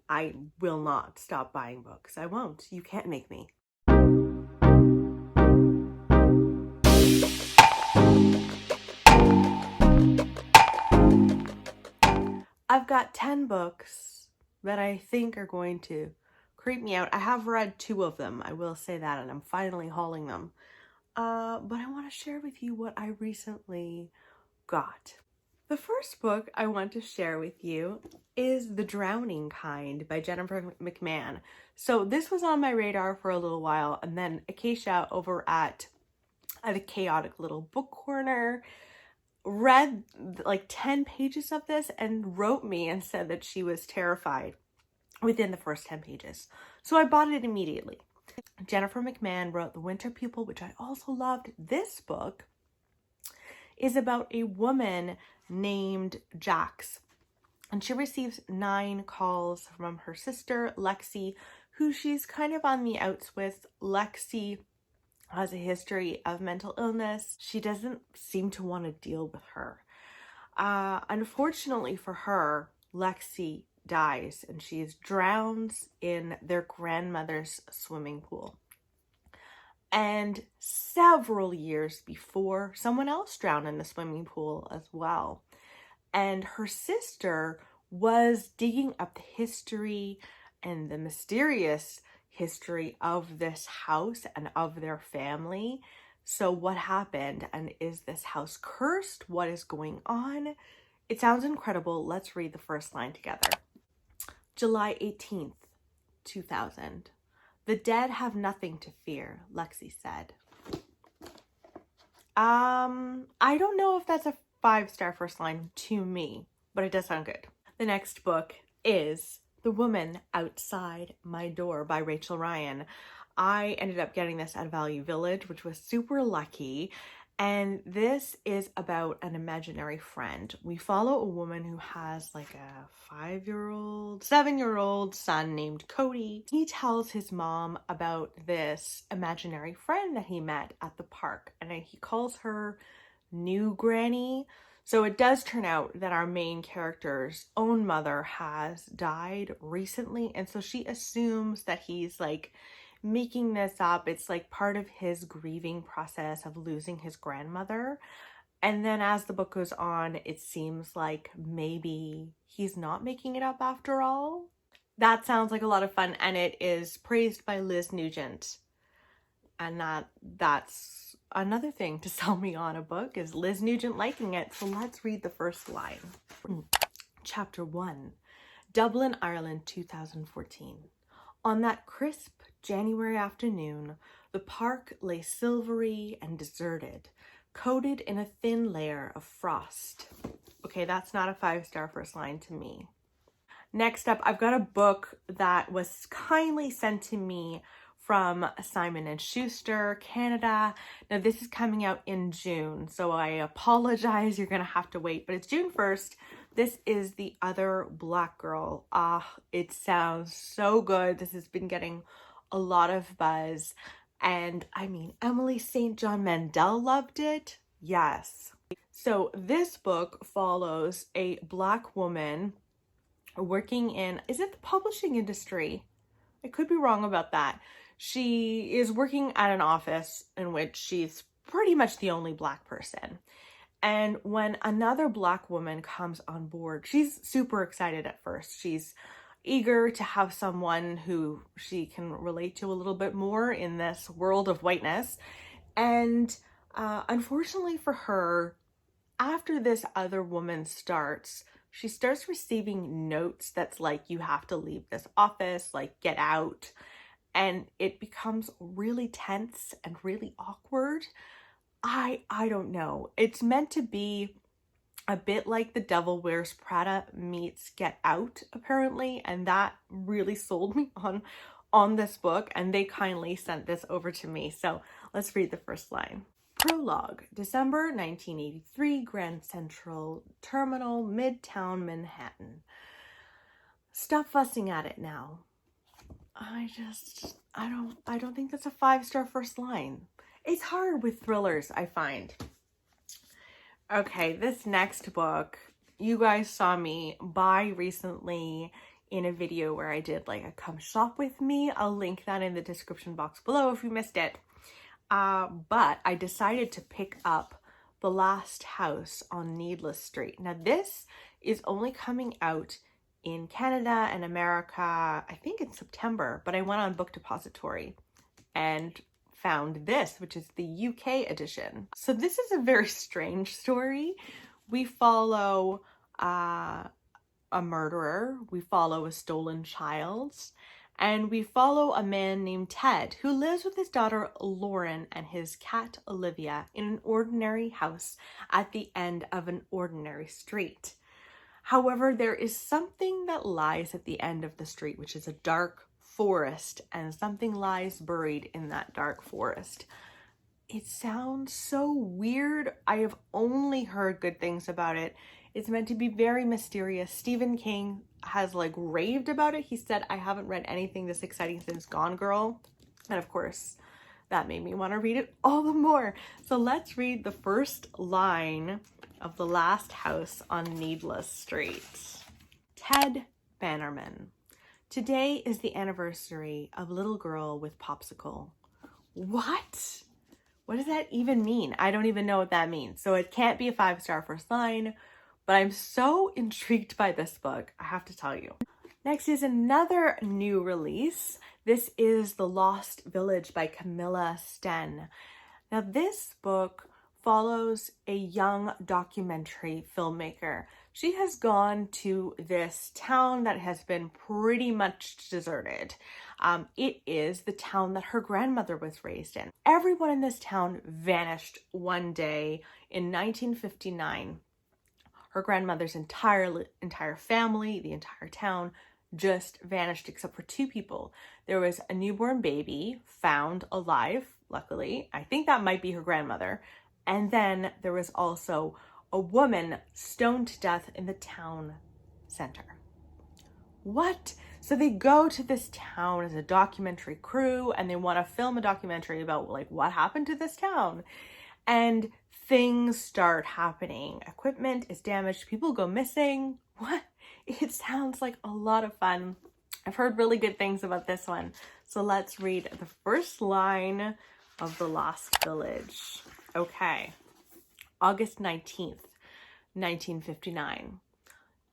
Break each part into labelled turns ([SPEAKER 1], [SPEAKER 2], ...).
[SPEAKER 1] I will not stop buying books. I won't. You can't make me. I've got 10 books that I think are going to creep me out. I have read 2 of them, I will say that, and I'm finally hauling them. But I want to share with you what I recently got. The first book I want to share with you is The Drowning Kind by Jennifer McMahon. So this was on my radar for a little while, and then Acacia over at the Chaotic Little Book Corner read like 10 pages of this and wrote me and said that she was terrified within the first 10 pages. So I bought it immediately. Jennifer McMahon wrote The Winter Pupil, which I also loved. This book is about a woman named Jax, and she receives 9 calls from her sister Lexi, who she's kind of on the outs with. Lexi has a history of mental illness. She doesn't seem to want to deal with her. Unfortunately for her, Lexi dies and she is drowned in their grandmother's swimming pool. And several years before, someone else drowned in the swimming pool as well. And her sister was digging up the history and the mysterious history of this house and of their family. So what happened, and is this house cursed? What is going on? It sounds incredible. Let's read the first line together. July 18th, 2000. The dead have nothing to fear, Lexi said. I don't know if that's a 5-star first line to me, but it does sound good. The next book is The Woman Outside My Door by Rachel Ryan. I ended up getting this at Value Village, which was super lucky. And this is about an imaginary friend. We follow a woman who has like a 7-year-old son named Cody. He tells his mom about this imaginary friend that he met at the park, and he calls her New Granny. So it does turn out that our main character's own mother has died recently, and so she assumes that he's like making this up. It's like part of his grieving process of losing his grandmother. And then as the book goes on, it seems like maybe he's not making it up after all. That sounds like a lot of fun, and it is praised by Liz Nugent. And that's another thing to sell me on a book, is Liz Nugent liking it. So let's read the first line. Chapter 1, Dublin, Ireland, 2014. On that crisp January afternoon, the park lay silvery and deserted, coated in a thin layer of frost. Okay, that's not a 5-star first line to me. Next up, I've got a book that was kindly sent to me from Simon & Schuster, Canada. Now, this is coming out in June, so I apologize. You're going to have to wait, but it's June 1st. This is The Other Black Girl. It sounds so good. This has been getting a lot of buzz. And I mean, Emily St. John Mandel loved it. Yes. So this book follows a Black woman working in, is it the publishing industry? I could be wrong about that. She is working at an office in which she's pretty much the only Black person. And when another Black woman comes on board, she's super excited at first. She's eager to have someone who she can relate to a little bit more in this world of whiteness. And unfortunately for her, after this other woman starts, she starts receiving notes that's like, you have to leave this office, like get out. And it becomes really tense and really awkward. I don't know. It's meant to be a bit like The Devil Wears Prada meets Get Out, apparently, and that really sold me on this book, and they kindly sent this over to me. So let's read the first line. Prologue, December 1983, Grand Central Terminal, Midtown Manhattan. Stop fussing at it now. I don't think that's a 5-star first line. It's hard with thrillers, I find. Okay, this next book, you guys saw me buy recently. in a video where I did like a come shop with me. I'll link that in the description box below if you missed it. But I decided to pick up The Last House on Needless Street. Now this is only coming out in Canada and America, I think in September, but I went on Book Depository and found this, which is the UK edition. So this is a very strange story. We follow a murderer, we follow a stolen child, and we follow a man named Ted who lives with his daughter Lauren and his cat Olivia in an ordinary house at the end of an ordinary street. However, there is something that lies at the end of the street, which is a dark forest, and something lies buried in that dark forest. It sounds so weird. I have only heard good things about it. It's meant to be very mysterious. Stephen King has like raved about it. He said, I haven't read anything this exciting since Gone Girl. And of course, that made me want to read it all the more. So let's read the first line of The Last House on Needless Street. Ted Bannerman. Today is the anniversary of Little Girl with Popsicle. What? What does that even mean? I don't even know what that means. So it can't be a 5-star first line, but I'm so intrigued by this book, I have to tell you. Next is another new release. This is The Lost Village by Camilla Sten. Now this book follows a young documentary filmmaker. She has gone to this town that has been pretty much deserted. It is the town that her grandmother was raised in. Everyone in this town vanished one day in 1959. Her grandmother's entire family, the entire town, just vanished except for 2 people. There was a newborn baby found alive, luckily. I think that might be her grandmother. And then there was also a woman stoned to death in the town center. What? So they go to this town as a documentary crew and they want to film a documentary about like what happened to this town. And things start happening. Equipment is damaged. People go missing. What? It sounds like a lot of fun. I've heard really good things about this one. So let's read the first line of The Lost Village. Okay. August 19th, 1959.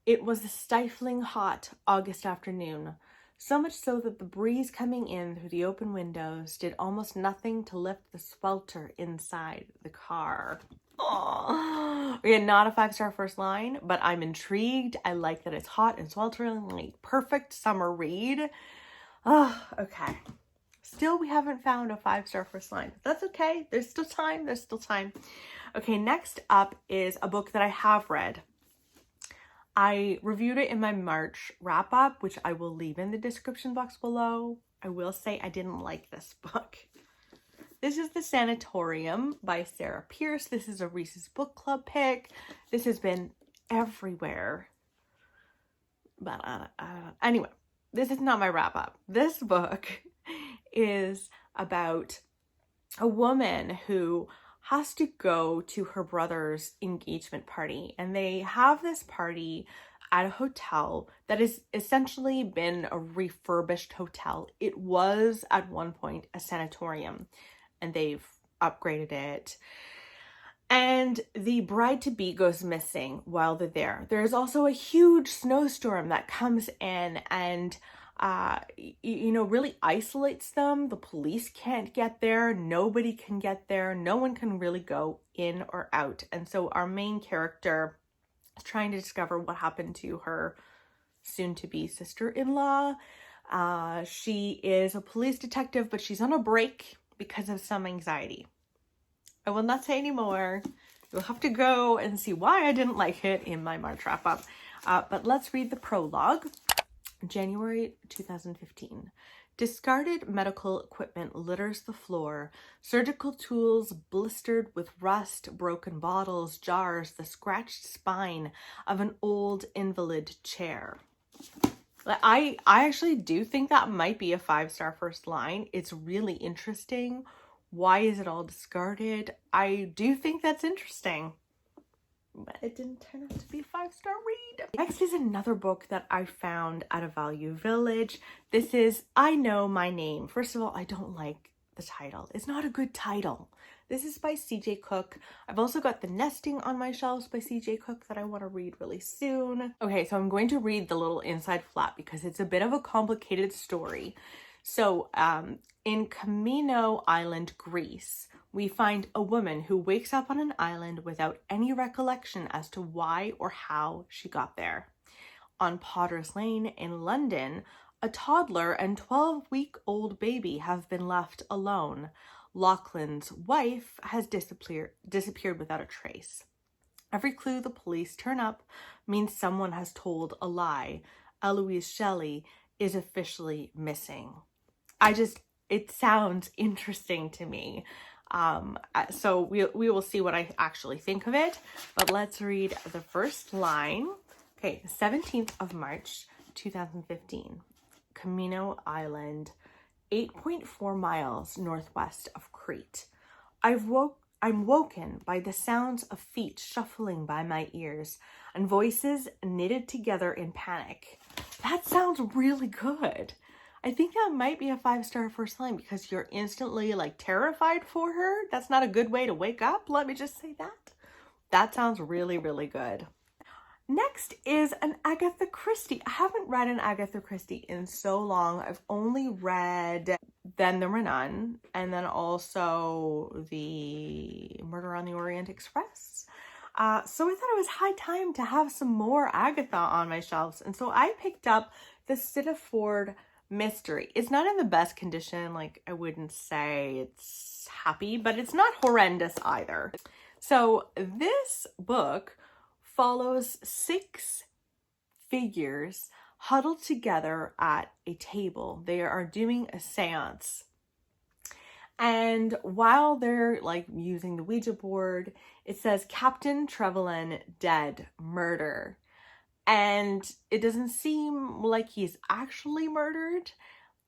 [SPEAKER 1] It was a stifling hot August afternoon, so much so that the breeze coming in through the open windows did almost nothing to lift the swelter inside the car. Oh, again, not a 5-star first line, but I'm intrigued. I like that it's hot and sweltering, like perfect summer read. Oh, okay. Still, we haven't found a 5-star first line. That's okay. There's still time. There's still time. Okay, next up is a book that I have read. I reviewed it in my March wrap-up, which I will leave in the description box below. I will say I didn't like this book. This is The Sanatorium by Sarah Pierce. This is a Reese's Book Club pick. This has been everywhere. But anyway, this is not my wrap-up. This book is about a woman who has to go to her brother's engagement party, and they have this party at a hotel that has essentially been a refurbished hotel. It was at one point a sanatorium, and they've upgraded it. And the bride-to-be goes missing while they're there. There's also a huge snowstorm that comes in and really isolates them. The police can't get there. Nobody can get there. No one can really go in or out. And so our main character is trying to discover what happened to her soon-to-be sister-in-law. She is a police detective, but she's on a break because of some anxiety. I will not say any more. You'll have to go and see why I didn't like it in my March wrap-up. But let's read the prologue. January 2015. Discarded medical equipment litters the floor. Surgical tools blistered with rust, broken bottles, jars, the scratched spine of an old invalid chair. I actually do think that might be a 5-star first line. It's really interesting. Why is it all discarded? I do think that's interesting. but it didn't turn out to be a 5-star read. Next is another book that I found at a Value Village. This is I Know My Name. First of all, I don't like the title. It's not a good title. This is by C.J. Cook. I've also got The Nesting on my shelves by C.J. Cook that I want to read really soon. Okay, so I'm going to read the little inside flap because it's a bit of a complicated story. So, in Camino Island, Greece, we find a woman who wakes up on an island without any recollection as to why or how she got there. On Potter's Lane in London, a toddler and 12-week-old baby have been left alone. Lachlan's wife has disappeared without a trace. Every clue the police turn up means someone has told a lie. Eloise Shelley is officially missing. It sounds interesting to me. So we will see what I actually think of it, but let's read the first line. Okay, 17th of March, 2015, Camino Island, 8.4 miles northwest of Crete. I'm woken by the sounds of feet shuffling by my ears and voices knitted together in panic. That sounds really good. I think that might be a 5-star first line because you're instantly like terrified for her. That's not a good way to wake up. Let me just say that. That sounds really, really good. Next is an Agatha Christie. I haven't read an Agatha Christie in so long. I've only read Then There Were None and then also the Murder on the Orient Express. So I thought it was high time to have some more Agatha on my shelves. And so I picked up the SITTAFORD mystery. It's not in the best condition. Like, I wouldn't say it's happy, but it's not horrendous either. So this book follows 6 figures huddled together at a table. They are doing a seance. And while they're like using the Ouija board, it says Captain Trevelyan dead, murder. And it doesn't seem like he's actually murdered.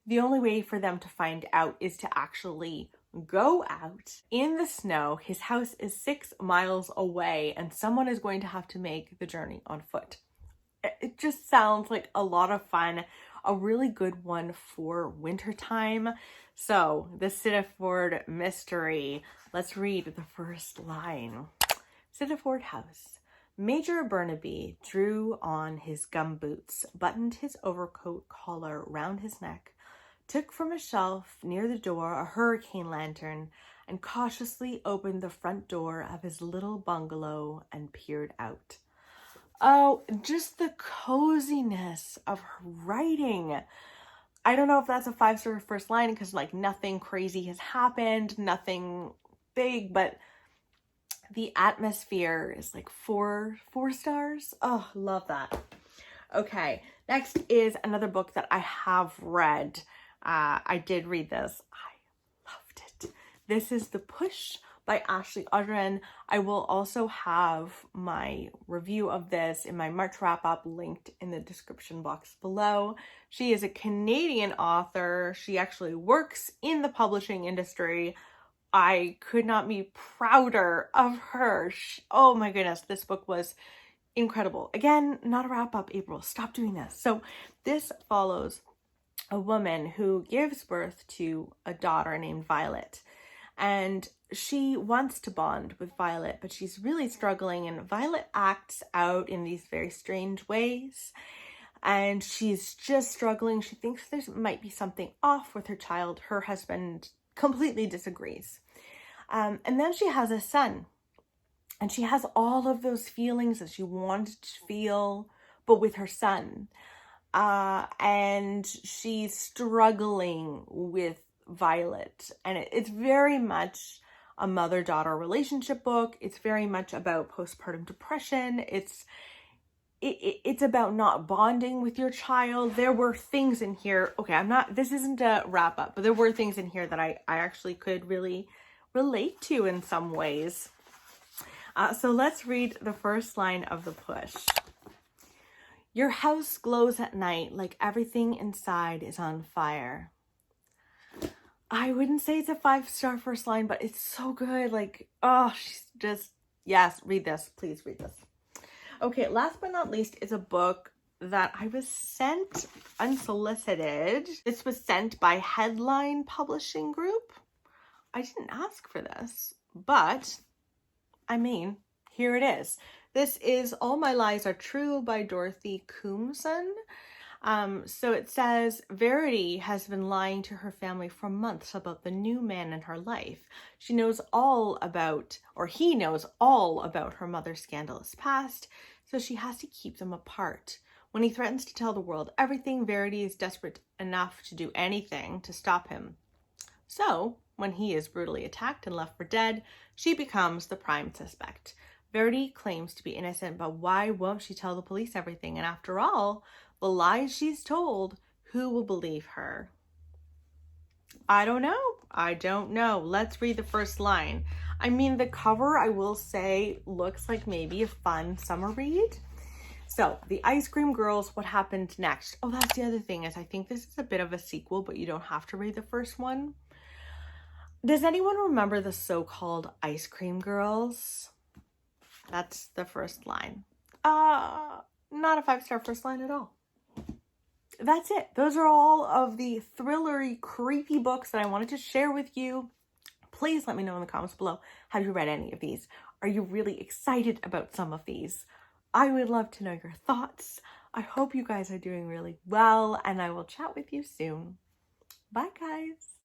[SPEAKER 1] The only way for them to find out is to actually go out in the snow. His house is 6 miles away and someone is going to have to make the journey on foot. It just sounds like a lot of fun, a really good one for wintertime. So the SITTAFORD mystery, let's read the first line. SITTAFORD House. Major Burnaby drew on his gumboots, buttoned his overcoat collar round his neck, took from a shelf near the door a hurricane lantern, and cautiously opened the front door of his little bungalow and peered out. Oh, just the coziness of her writing. I don't know if that's a 5-star first line because like nothing crazy has happened, nothing big, but the atmosphere is like four stars. Oh, love that. Okay, next is another book that I have read. I did read this. I loved it. This is The Push by Ashley Audren. I will also have my review of this in my March wrap-up linked in the description box below. She is a Canadian author. She actually works in the publishing industry. I could not be prouder of her. Oh my goodness, this book was incredible. Again, not a wrap-up, April. Stop doing this. So this follows a woman who gives birth to a daughter named Violet. And she wants to bond with Violet, but she's really struggling. And Violet acts out in these very strange ways. And she's just struggling. She thinks there might be something off with her child. Her husband completely disagrees. And then she has a son. And she has all of those feelings that she wanted to feel, but with her son. And she's struggling with Violet. And it's very much a mother-daughter relationship book. It's very much about postpartum depression. It's about not bonding with your child. There were things in here. Okay, this isn't a wrap up, but there were things in here that I actually could really relate to in some ways. So let's read the first line of The Push. Your house glows at night like everything inside is on fire. I wouldn't say it's a 5-star first line, but it's so good. Like, oh, she's just Yes, read this. Please read this. Okay, last but not least is a book that I was sent unsolicited. This was sent by Headline Publishing Group. I didn't ask for this, but I mean, here it is. This is All My Lies Are True by Dorothy Coomson. So it says, Verity has been lying to her family for months about the new man in her life. She knows all about, or he knows all about her mother's scandalous past, so she has to keep them apart. When he threatens to tell the world everything, Verity is desperate enough to do anything to stop him. So, when he is brutally attacked and left for dead, she becomes the prime suspect. Verity claims to be innocent, but why won't she tell the police everything? And after all, the lies she's told, who will believe her? I don't know. Let's read the first line. I mean, the cover, I will say, looks like maybe a fun summer read. So, The Ice Cream Girls, What Happened Next? Oh, that's the other thing, is I think this is a bit of a sequel, but you don't have to read the first one. Does anyone remember the so-called Ice Cream Girls? That's the first line. Not a 5-star first line at all. That's it. Those are all of the thrillery, creepy books that I wanted to share with you. Please let me know in the comments below. Have you read any of these? Are you really excited about some of these? I would love to know your thoughts. I hope you guys are doing really well, and I will chat with you soon. Bye, guys.